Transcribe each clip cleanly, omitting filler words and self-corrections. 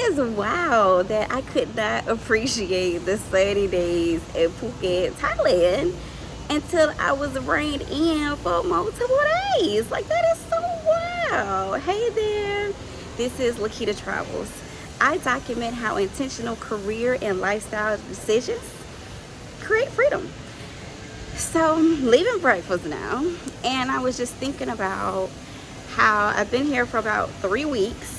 is wild that I could not appreciate the sunny days in Phuket, Thailand until I was reined in for multiple days. Like, that is so wild. Hey there, this is Lequita Travels. I document how intentional career and lifestyle decisions create freedom. So I'm leaving breakfast now, and I was just thinking about how I've been here for about 3 weeks,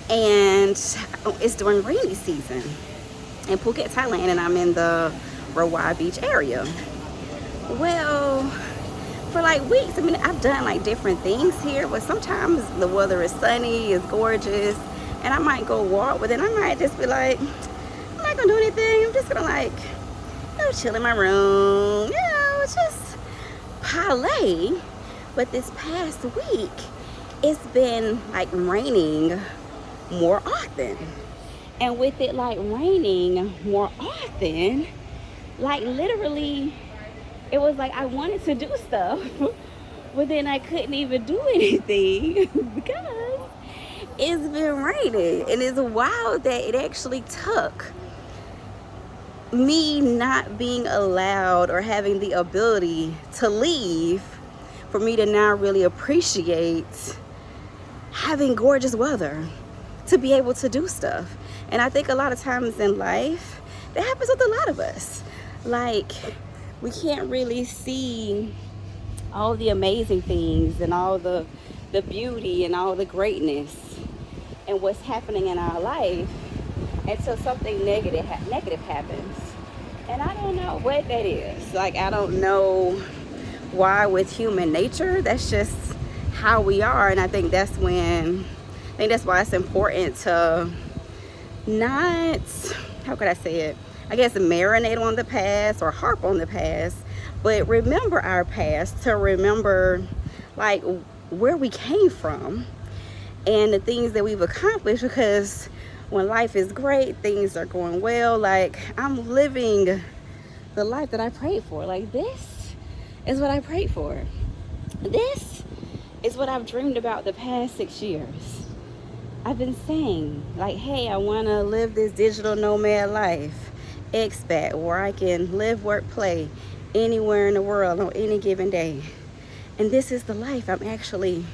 and it's during rainy season in Phuket, Thailand, and I'm in the Rawai Beach area. Well, for like weeks, I mean, I've done like different things here, but sometimes the weather is sunny, it's gorgeous, and I might go walk, but then I might just be like, I'm not gonna do anything. I'm just gonna like, chill in my room, just parlay. But this past week, it's been like raining more often. And with it like raining more often, like literally, it was like I wanted to do stuff, but then I couldn't even do anything because it's been raining. And it's wild that it actually took me not being allowed or having the ability to leave for me to now really appreciate having gorgeous weather to be able to do stuff. And I think a lot of times in life that happens with a lot of us. Like, we can't really see all the amazing things and all the beauty and all the greatness and what's happening in our life until something negative happens. And I don't know what that is. Like, I don't know why with human nature. That's just how we are. And I think that's why it's important to not, how could I say it? I guess marinate on the past or harp on the past, but remember our past, to remember like where we came from and the things that we've accomplished, because when life is great, things are going well, like I'm living the life that I prayed for. Like, this is what I prayed for. This is what I've dreamed about the past 6 years. I've been saying, like, hey, I want to live this digital nomad life, expat, where I can live, work, play anywhere in the world on any given day. And this is the life I'm actually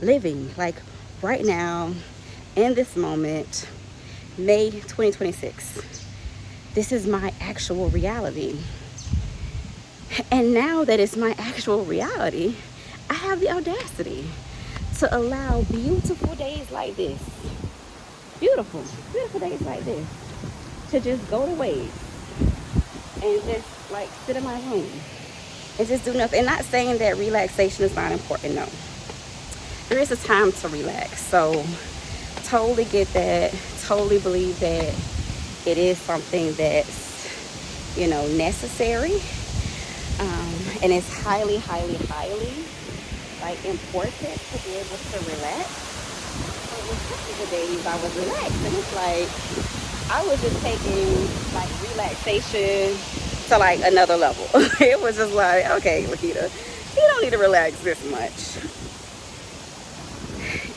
living, like right now, in this moment, May 2026. This is my actual reality. And now that it's my actual reality, I have the audacity to allow beautiful days like this, beautiful days like this, to just go to waste and just like sit in my room and just do nothing. And not saying that relaxation is not important, no. There is a time to relax. So totally get that, totally believe that it is something that's, necessary. And it's highly like important to be able to relax. But with some of the days I was relaxed, and it's like I was just taking like relaxation to like another level. It was just like, okay, Lequita, you don't need to relax this much.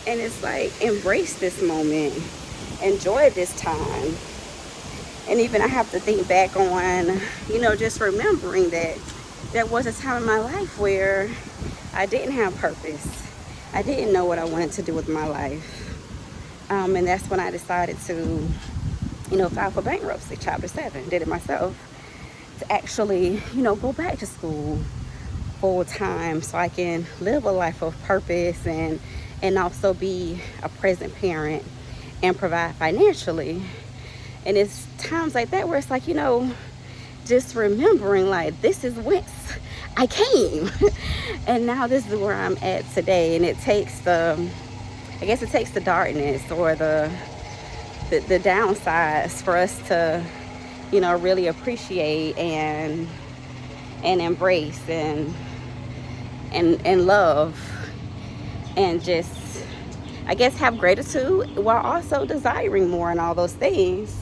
And it's like, embrace this moment, enjoy this time. And even I have to think back on, just remembering that there was a time in my life where I didn't have purpose. I didn't know what I wanted to do with my life. And that's when I decided to, file for bankruptcy, Chapter 7, did it myself, to actually, go back to school full time so I can live a life of purpose and also be a present parent and provide financially. And it's times like that where it's like, just remembering like, this is whence I came. And now this is where I'm at today. And it takes the darkness or the downsides for us to, really appreciate and embrace and love, and just, I guess, have gratitude while also desiring more and all those things.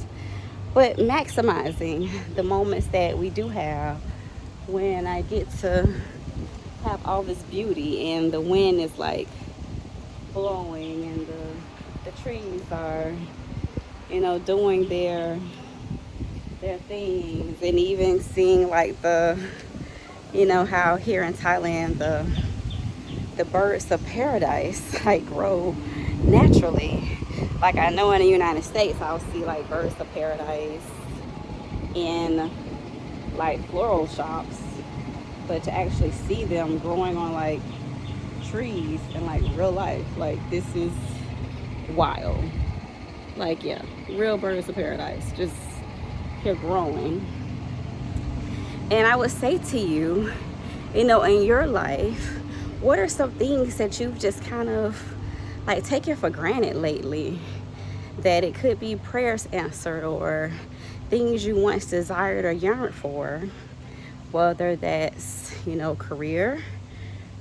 But maximizing the moments that we do have when I get to have all this beauty and the wind is like blowing and the trees are you know, doing their things, and even seeing like the, you know, how here in Thailand the birds of paradise like grow naturally. Like I know in the United States I'll see like birds of paradise in like floral shops, but to actually see them growing on like trees in like real life, like this is wild. Like yeah, real birds of paradise just here growing. And I would say to you, you know, in your life, what are some things that you've just kind of like taken for granted lately? That it could be prayers answered or things you once desired or yearned for, whether that's, you know, career,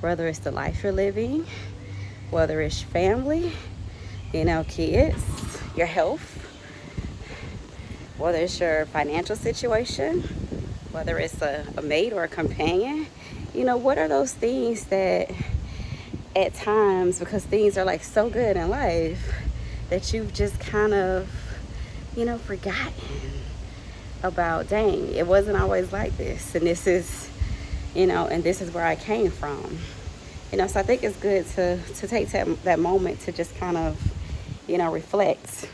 whether it's the life you're living, whether it's family, you know, kids, your health, whether it's your financial situation, whether it's a mate or a companion. You know, what are those things that at times, because things are like so good in life, that you've just kind of, you know, forgotten about? Dang, it wasn't always like this, and this is, you know, and this is where I came from. You know, so I think it's good to take that moment to just kind of, you know, reflect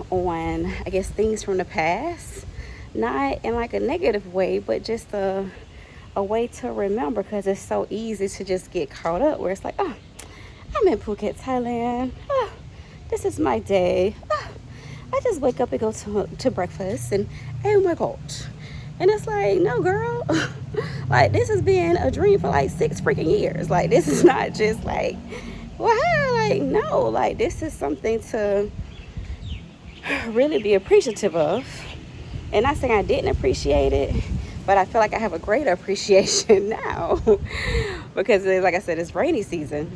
on, I guess, things from the past, not in like a negative way, but just a way to remember, because it's so easy to just get caught up where it's like, oh, I'm in Phuket, Thailand. Oh, this is my day. Oh, I just wake up and go to breakfast, and oh my God. And it's like, no, girl. Like, this has been a dream for like 6 freaking years. Like, this is not just like, wow, like, no. Like, this is something to really be appreciative of. And not saying I didn't appreciate it, but I feel like I have a greater appreciation now. Because, like I said, it's rainy season.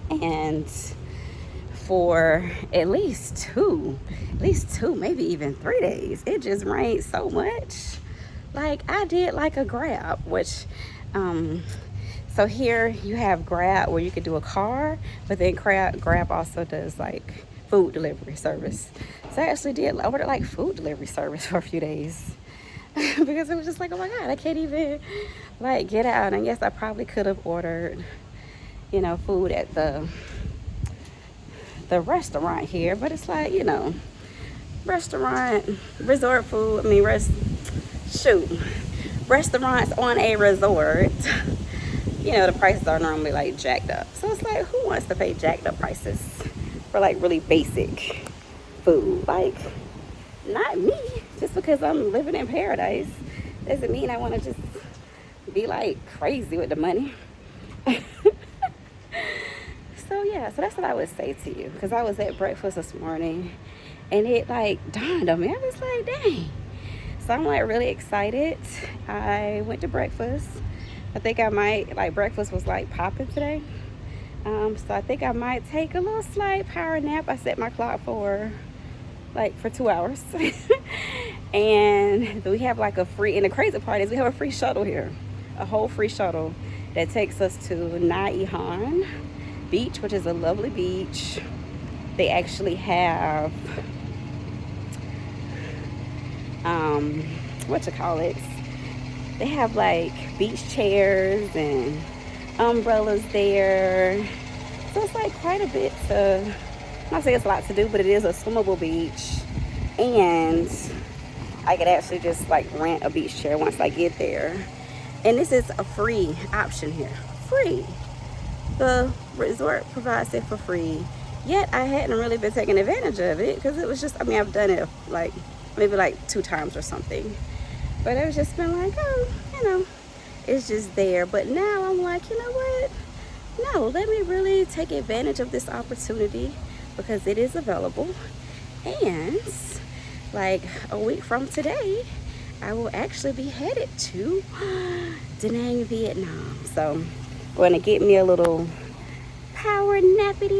And for at least two, maybe even 3 days, it just rained so much. Like, I did like a Grab, which, so here you have Grab where you could do a car, but then Grab also does like food delivery service. So I actually ordered like food delivery service for a few days because it was just like, oh my God, I can't even like get out. And yes, I probably could have ordered, you know, food at the restaurant here, but it's like, you know, restaurant, resort food, I mean, restaurants on a resort, you know, the prices are normally like jacked up. So it's like, who wants to pay jacked up prices for like really basic food? Like, not me. Just because I'm living in paradise doesn't mean I want to just be like crazy with the money. So yeah, so that's what I would say to you, because I was at breakfast this morning and it like dawned on me. I was like, dang. So I'm like really excited. I went to breakfast. I think I might, like, breakfast was like popping today. So I think I might take a little slight power nap. I set my clock for 2 hours. And we have like a free, and the crazy part is we have a free shuttle here, a whole free shuttle that takes us to Nai Beach, which is a lovely beach. They actually have they have like beach chairs and umbrellas there. So it's like quite a bit to, I'm not saying it's a lot to do, but it is a swimmable beach. And I could actually just like rent a beach chair once I get there. And this is a free option here. Free. The resort provides it for free. Yet I hadn't really been taking advantage of it because it was just, I mean, I've done it like maybe like 2 times or something. But it was just been like, oh, you know, it's just there. But now I'm like, you know what? No, let me really take advantage of this opportunity because it is available. And like a week from today, I will actually be headed to Da Nang, Vietnam. So I'm going to get me a little power nappy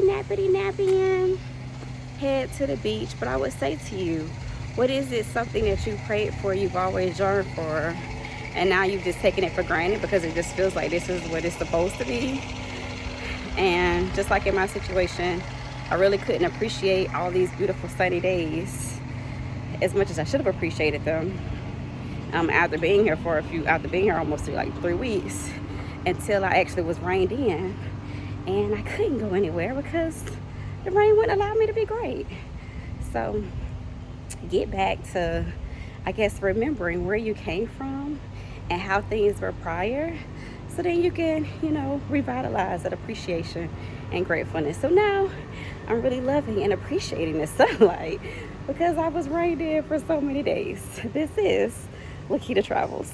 in, head to the beach. But I would say to you, what is it, something that you prayed for, you've always yearned for, and now you've just taken it for granted because it just feels like this is what it's supposed to be? And just like in my situation, I really couldn't appreciate all these beautiful sunny days as much as I should have appreciated them. After being here almost like 3 weeks, until I actually was rained in, and I couldn't go anywhere because the rain wouldn't allow me to be great. So get back to, I guess, remembering where you came from and how things were prior, so then you can, revitalize that appreciation and gratefulness. So now I'm really loving and appreciating the sunlight because I was rained in for so many days. This is Lequita Travels.